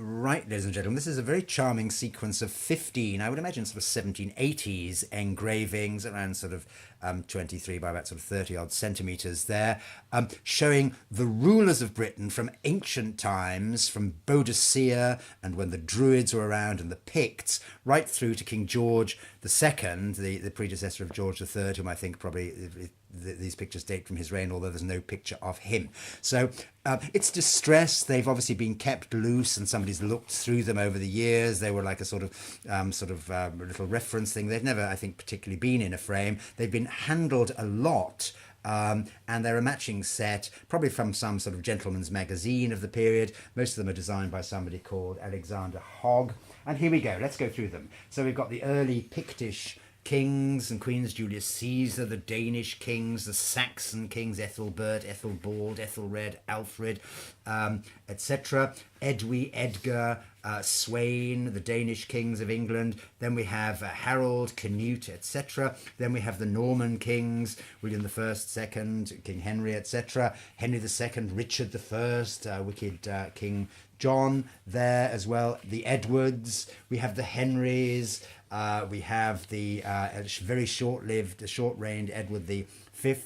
Right, ladies and gentlemen, this is a very charming sequence of 15, I would imagine sort of 1780s engravings, around sort of 23 by about sort of 30 odd centimetres there, showing the rulers of Britain from ancient times, from Boadicea and when the Druids were around and the Picts, right through to King George II, the predecessor of George III, whom I think probably these pictures date from his reign, although there's no picture of him. So it's distressed. They've obviously been kept loose, and somebody's looked through them over the years. They were like a sort of little reference thing. They've never, I think, particularly been in a frame. They've been handled a lot. And they're a matching set, probably from some sort of gentleman's magazine of the period. Most of them are designed by somebody called Alexander Hogg. And here we go. Let's go through them. So we've got the early Pictish kings and queens, Julius Caesar, the Danish kings, the Saxon kings, Ethelbert, Ethelbald, Ethelred, Alfred, etc. Edwy, Edgar, Sweyn, the Danish kings of England. Then we have Harold, Canute, etc. Then we have the Norman kings, William I, II, King Henry, etc. Henry II, Richard I, wicked King John there as well. The Edwards, we have the Henrys, we have the very short-lived, short-reigned Edward V,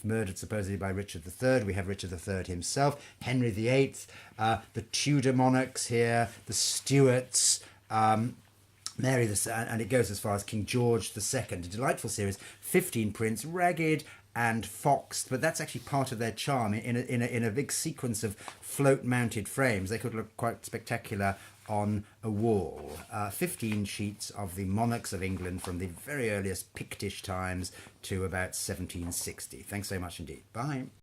murdered supposedly by Richard III. We have Richard III himself, Henry VIII, the Tudor monarchs here, the Stuarts, Mary and it goes as far as King George II. A delightful series, 15 prints, ragged and foxed, but that's actually part of their charm. In a big sequence of float-mounted frames, they could look quite spectacular on a wall. 15 sheets of the monarchs of England from the very earliest Pictish times to about 1760. Thanks so much indeed. Bye.